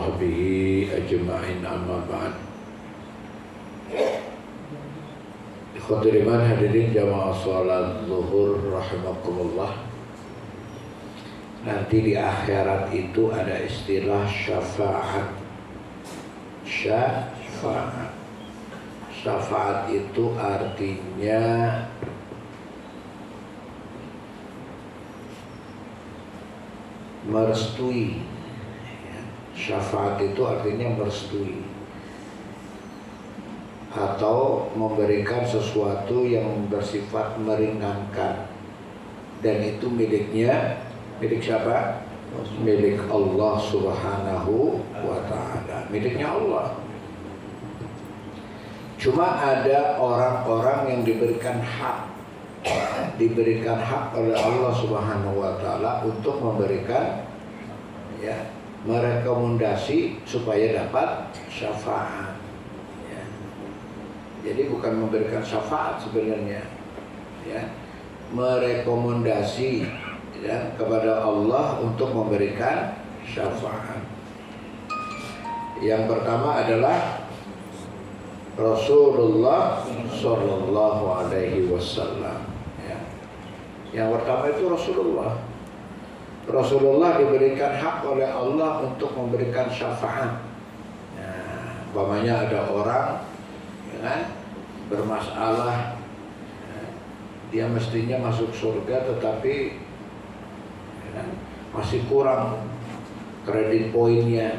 sahbihi ajma'in, amma ba'd. Ikhwatul iman, hadirin jamaah salat zuhur rahimakumullah. Nanti di akhirat itu ada istilah syafaat. Syafaat itu artinya merestui. Syafaat itu artinya merestui atau memberikan sesuatu yang bersifat meringankan, dan itu milik siapa? Milik Allah Subhanahu wa ta'ala, miliknya Allah. Cuma ada orang-orang yang diberikan hak oleh Allah Subhanahu wa ta'ala untuk memberikan merekomendasi supaya dapat syafaat. Jadi bukan memberikan syafaat sebenarnya, merekomendasi kepada Allah untuk memberikan syafaat. Yang pertama adalah Rasulullah Sallallahu Alaihi Wasallam. Yang pertama itu Rasulullah diberikan hak oleh Allah untuk memberikan syafaat. Umpamanya ada orang bermasalah, dia mestinya masuk surga tetapi masih kurang kredit poinnya.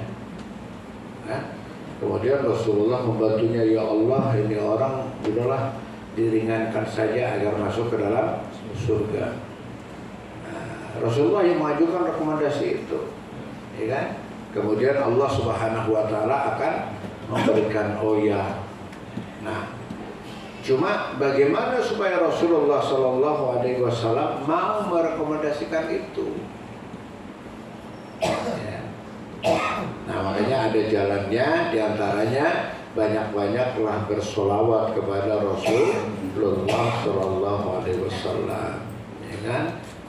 Kemudian Rasulullah membantunya, ya Allah, ini orang udahlah diringankan saja agar masuk ke dalam surga. Rasulullah yang mengajukan rekomendasi itu, Kemudian Allah Subhanahu wa ta'ala akan memberikan Nah, cuma bagaimana supaya Rasulullah Sallallahu Alaihi Wasallam mau merekomendasikan itu? Nah, makanya ada jalannya, diantaranya banyak-banyaklah bersolawat kepada Rasulullah Sallallahu Alaihi Wasallam,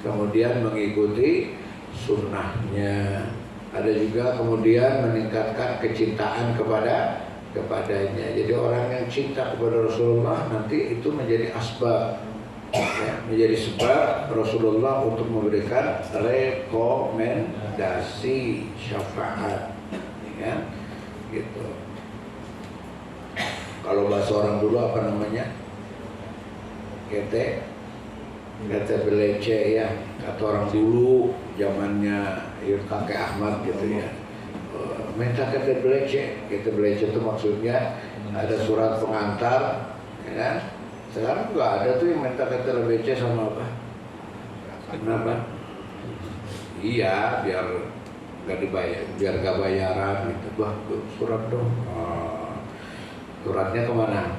Kemudian mengikuti sunnahnya. Ada juga kemudian meningkatkan kecintaan kepadanya. Jadi orang yang cinta kepada Rasulullah nanti itu menjadi asbab, menjadi sebab Rasulullah untuk memberikan rekomendasi syafaat, gitu. Kalau bahasa orang dulu apa namanya? Kete belece, kata orang dulu zamannya kakek Ahmad gitu minta kete belece itu maksudnya ada surat pengantar, Sekarang nggak ada tuh yang minta kete belece sama apa? Kenapa? Iya, biar nggak dibayar, biar nggak bayaran gitu. Wah, surat dong. Suratnya kemana?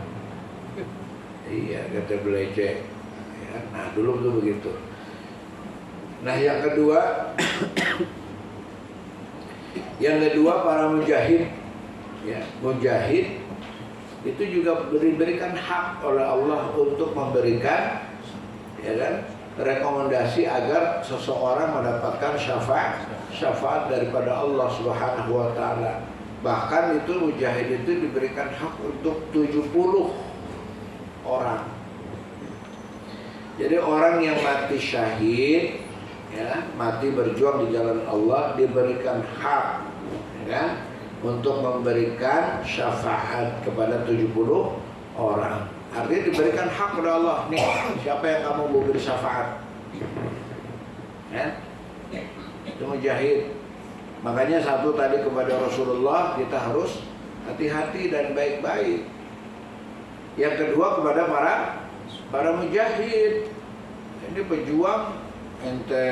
Iya, kete belece. Nah, dulu tuh begitu. Nah, yang kedua para mujahid, mujahid itu juga diberikan hak oleh Allah untuk memberikan, rekomendasi agar seseorang mendapatkan syafaat daripada Allah Subhanahu wa ta'ala. Bahkan itu mujahid itu diberikan hak untuk 70 orang. Jadi orang yang mati syahid, mati berjuang di jalan Allah, diberikan hak, untuk memberikan syafaat kepada 70 orang. Artinya diberikan hak kepada Allah. Nih, siapa yang kamu mau beri syafaat? Itu mujahid. Makanya satu tadi kepada Rasulullah, kita harus hati-hati dan baik-baik. Yang kedua kepada para mujahid. Ini pejuang, ente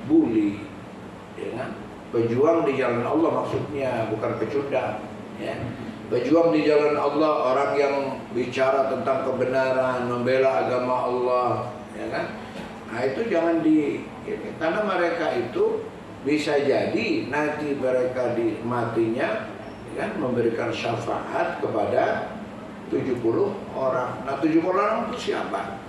bully, Pejuang di jalan Allah maksudnya, bukan pecundang, Pejuang di jalan Allah, orang yang bicara tentang kebenaran, membela agama Allah, Nah, itu jangan karena mereka itu bisa jadi nanti mereka matinya, memberikan syafaat kepada 70 orang. Nah, 70 orang itu siapa?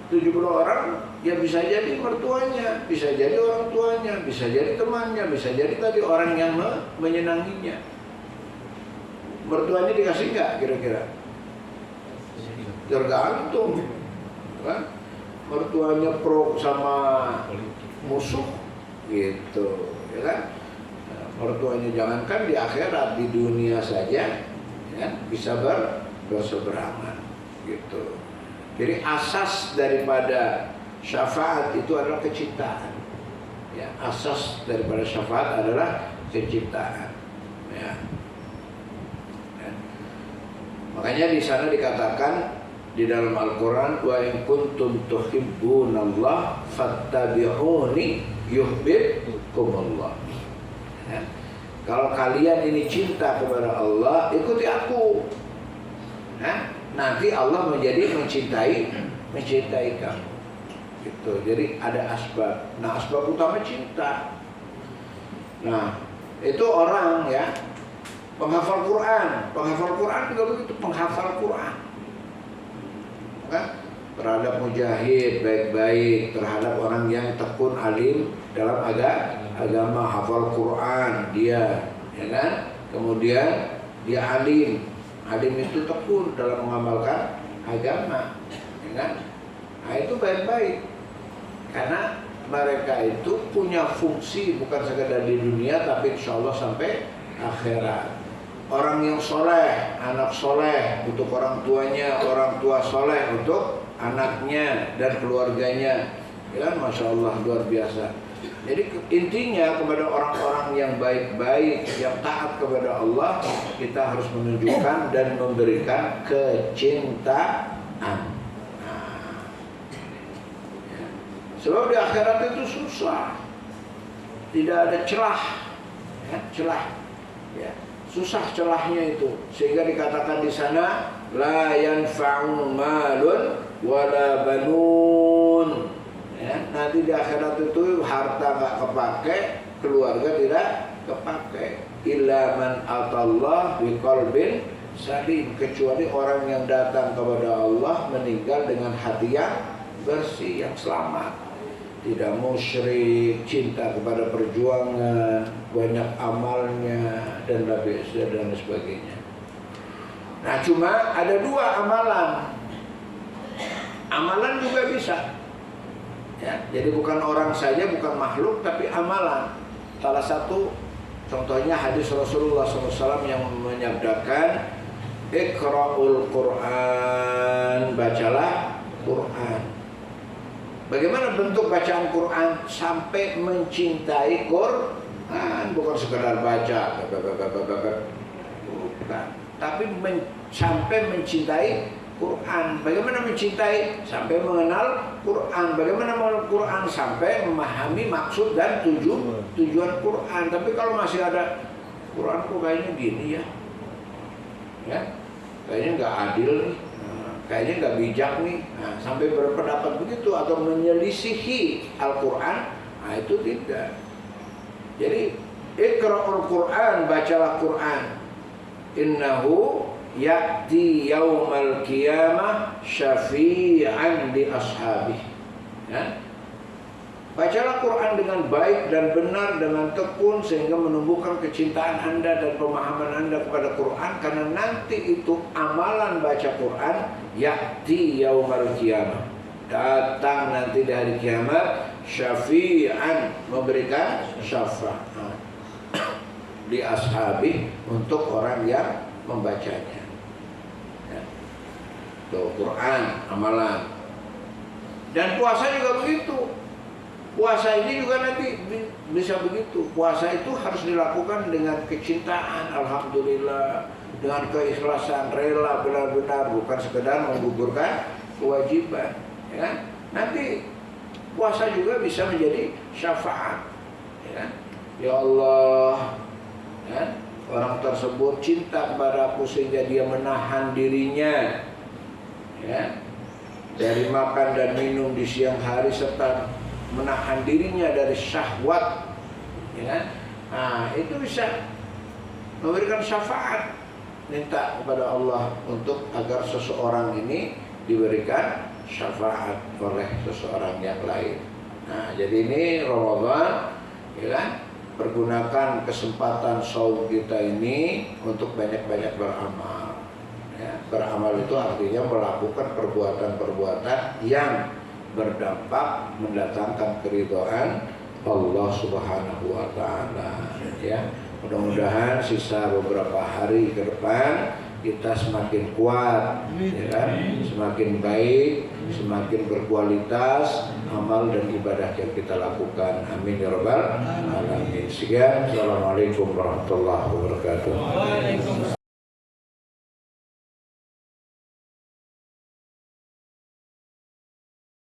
70 orang, ya bisa jadi mertuanya, bisa jadi orang tuanya, bisa jadi temannya, bisa jadi tadi orang yang menyenanginya. Mertuanya dikasih nggak kira-kira? Tergantung, kan? Mertuanya pro sama musuh, gitu, ya kan? Nah, mertuanya jangankan di akhirat, di dunia saja, ya, bisa berseberangan, gitu. Jadi asas daripada syafaat itu adalah kecintaan. Ya, asas daripada syafaat adalah kecintaan. Ya. Ya. Makanya di sana dikatakan di dalam Al-Quran, wa in kuntum tuhibbunallah fattabi'uni yuhibbukumullah. Ya. Kalau kalian ini cinta kepada Allah, ikuti aku. Ya. Nanti Allah mencintai kamu. Gitu. Jadi ada asbab. Nah, asbab utama cinta. Nah, itu orang ya penghafal Quran. Penghafal Quran juga begitu, penghafal Quran. Kan? Terhadap mujahid baik-baik, terhadap orang yang tekun alim dalam agama, hafal Quran dia, ya kan? Kemudian dia alim. Alim itu tekun dalam mengamalkan agama, ya kan? Nah, itu baik-baik, karena mereka itu punya fungsi bukan sekadar di dunia, tapi insya Allah sampai akhirat. Orang yang soleh, anak soleh untuk orang tuanya, orang tua soleh untuk anaknya dan keluarganya, ya kan? Masya Allah, luar biasa. Jadi intinya kepada orang-orang yang baik-baik, yang taat kepada Allah, kita harus menunjukkan dan memberikan kecintaan. Nah, ya. Sebab di akhirat itu susah, tidak ada celah, ya, celah, ya. Susah celahnya itu, sehingga dikatakan di sana la yanfa'u malun wala banun. Ya, nanti di akhirat itu harta nggak kepake, keluarga tidak kepake. Illa man atallah biqalbin salim, kecuali orang yang datang kepada Allah meninggal dengan hati yang bersih, yang selamat, tidak musyrik, cinta kepada perjuangan, banyak amalnya dan dan sebagainya. Nah, cuma ada dua amalan. Amalan juga bisa. Ya, jadi bukan orang saja, bukan makhluk, tapi amalan. Salah satu contohnya hadis Rasulullah SAW yang menyabdakan, Iqra'ul Quran, bacalah Quran. Bagaimana bentuk bacaan Quran sampai mencintai Quran? Bukan sekedar baca, bukan, tapi sampai mencintai Quran. Bagaimana mencintai? Sampai mengenal Quran. Bagaimana mengenal Quran? Sampai memahami maksud dan tujuan Quran. Tapi kalau masih ada Quran kok kayaknya gini ya, ya, kayaknya nggak adil nih, kayaknya nggak bijak nih. Nah, sampai berpendapat begitu atau menyelisihi Al-Quran, nah itu tidak. Jadi Iqra'ul Quran, bacalah Quran. Innahu ya'ti yaumal qiyamah syafi'an li ashabih. Ya. Bacalah Quran dengan baik dan benar, dengan tekun, sehingga menumbuhkan kecintaan Anda dan pemahaman Anda kepada Quran, karena nanti itu amalan baca Quran ya'ti yaumal qiyamah, datang nanti di hari kiamat, syafi'an, memberikan syafaat li ashabih, untuk orang yang membacanya. Ya. Tuh, Quran, amalan. Dan puasa juga begitu. Puasa ini juga nanti bisa begitu. Puasa itu harus dilakukan dengan kecintaan, alhamdulillah, dengan keikhlasan, rela benar-benar, bukan sekedar menggugurkan kewajiban. Ya. Nanti puasa juga bisa menjadi syafaat. Ya Allah, ya, orang tersebut cinta kepada aku sehingga dia menahan dirinya, ya, dari makan dan minum di siang hari, serta menahan dirinya dari syahwat, ya. Nah, itu bisa memberikan syafaat, minta kepada Allah untuk agar seseorang ini diberikan syafaat oleh seseorang yang lain. Nah, jadi ini Ramadan, ya kan? Pergunakan kesempatan saum kita ini untuk banyak-banyak beramal. Ya, beramal itu artinya melakukan perbuatan-perbuatan yang berdampak mendatangkan keridhaan Allah Subhanahu wa taala. Ya, mudah-mudahan sisa beberapa hari ke depan kita semakin kuat, ya kan? Semakin baik, semakin berkualitas amal dan ibadah yang kita lakukan. Amin ya rabbal alamin. Sekian, assalamualaikum warahmatullahi wabarakatuh.